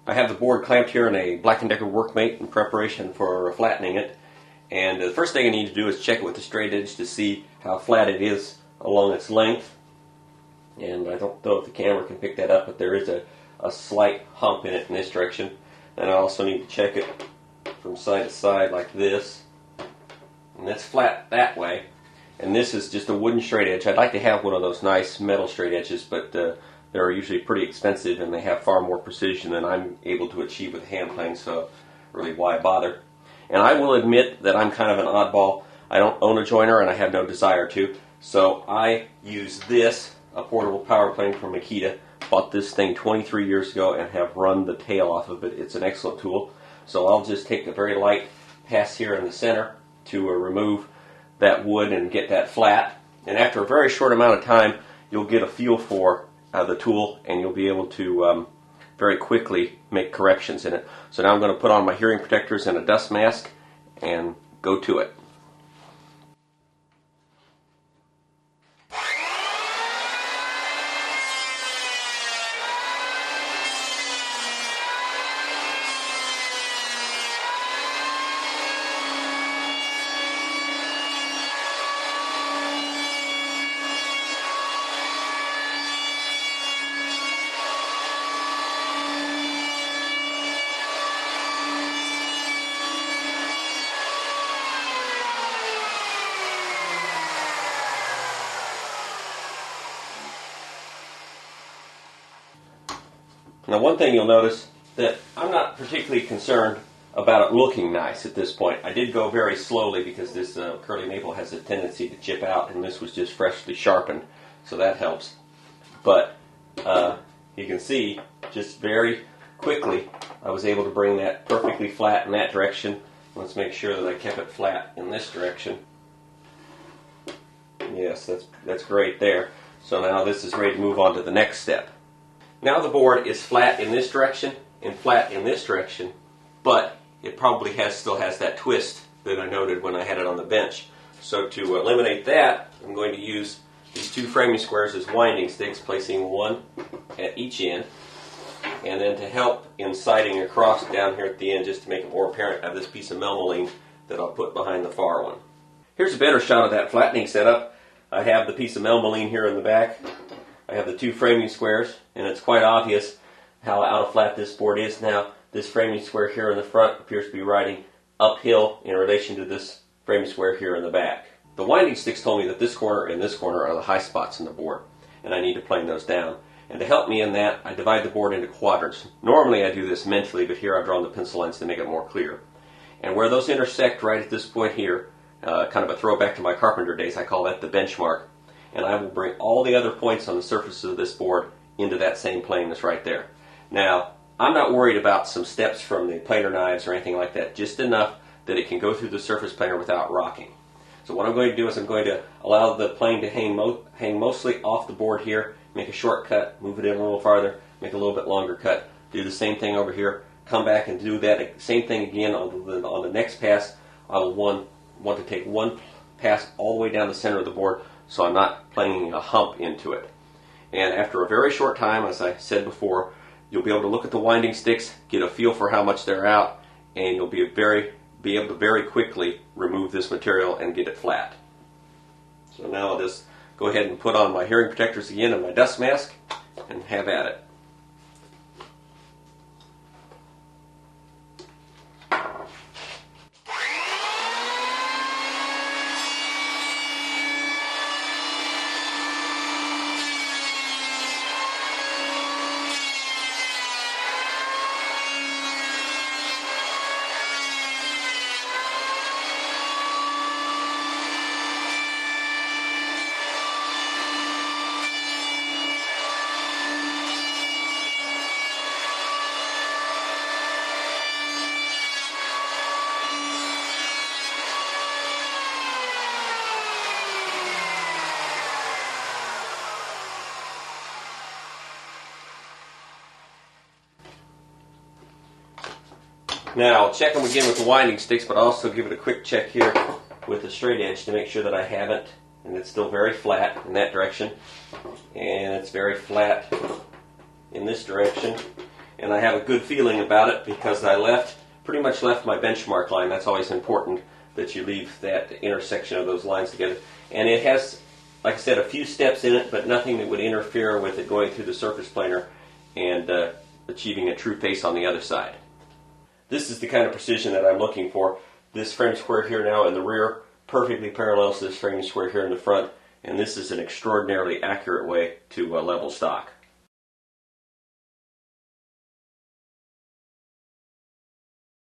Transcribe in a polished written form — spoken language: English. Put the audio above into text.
I have the board clamped here in a Black & Decker workmate in preparation for flattening it. And the first thing I need to do is check it with the straight edge to see how flat it is along its length. And I don't know if the camera can pick that up, but there is a slight hump in it in this direction. And I also need to check it from side to side like this. And that's flat that way. And this is just a wooden straight edge. I'd like to have one of those nice metal straight edges, but they're usually pretty expensive and they have far more precision than I'm able to achieve with a hand plane, so really why bother? And I will admit that I'm kind of an oddball. I don't own a joiner and I have no desire to, so I use this, a portable power plane from Makita. Bought this thing 23 years ago and have run the tail off of it. It's an excellent tool. So I'll just take a very light pass here in the center to remove that wood and get that flat. And after a very short amount of time, you'll get a feel for the tool and you'll be able to very quickly make corrections in it. So now I'm going to put on my hearing protectors and a dust mask and go to it. Now, one thing you'll notice that I'm not particularly concerned about it looking nice at this point. I did go very slowly because this curly maple has a tendency to chip out, and this was just freshly sharpened, so that helps. But you can see just very quickly I was able to bring that perfectly flat in that direction. Let's make sure that I kept it flat in this direction. Yes, that's great there. So now this is ready to move on to the next step. Now the board is flat in this direction and flat in this direction, but it probably still has that twist that I noted when I had it on the bench. So to eliminate that, I'm going to use these two framing squares as winding sticks, placing one at each end. And then to help in sighting across down here at the end, just to make it more apparent, I have this piece of melmaline that I'll put behind the far one. Here's a better shot of that flattening setup. I have the piece of melmaline here in the back. I have the two framing squares, and it's quite obvious how out of flat this board is now. This framing square here in the front appears to be riding uphill in relation to this framing square here in the back. The winding sticks told me that this corner and this corner are the high spots in the board, and I need to plane those down. And to help me in that, I divide the board into quadrants. Normally I do this mentally, but here I've drawn the pencil lines to make it more clear. And where those intersect right at this point here, kind of a throwback to my carpenter days, I call that the benchmark. And I will bring all the other points on the surface of this board into that same plane that's right there. Now, I'm not worried about some steps from the planer knives or anything like that, just enough that it can go through the surface planer without rocking. So what I'm going to do is I'm going to allow the plane to hang mostly off the board here, make a short cut, move it in a little farther, make a little bit longer cut, do the same thing over here, come back and do that same thing again on the next pass. I will want to take one pass all the way down the center of the board, so I'm not planing a hump into it. And after a very short time, as I said before, you'll be able to look at the winding sticks, get a feel for how much they're out, and you'll be able to very quickly remove this material and get it flat. So now I'll just go ahead and put on my hearing protectors again and my dust mask and have at it. Now, I'll check them again with the winding sticks, but I'll also give it a quick check here with the straight edge to make sure that I haven't, and it's still very flat in that direction, and it's very flat in this direction, and I have a good feeling about it because I pretty much left my benchmark line. That's always important, that you leave that intersection of those lines together. And it has, like I said, a few steps in it, but nothing that would interfere with it going through the surface planer and achieving a true face on the other side. This is the kind of precision that I'm looking for. This frame square here now in the rear perfectly parallels this frame square here in the front, and this is an extraordinarily accurate way to level stock.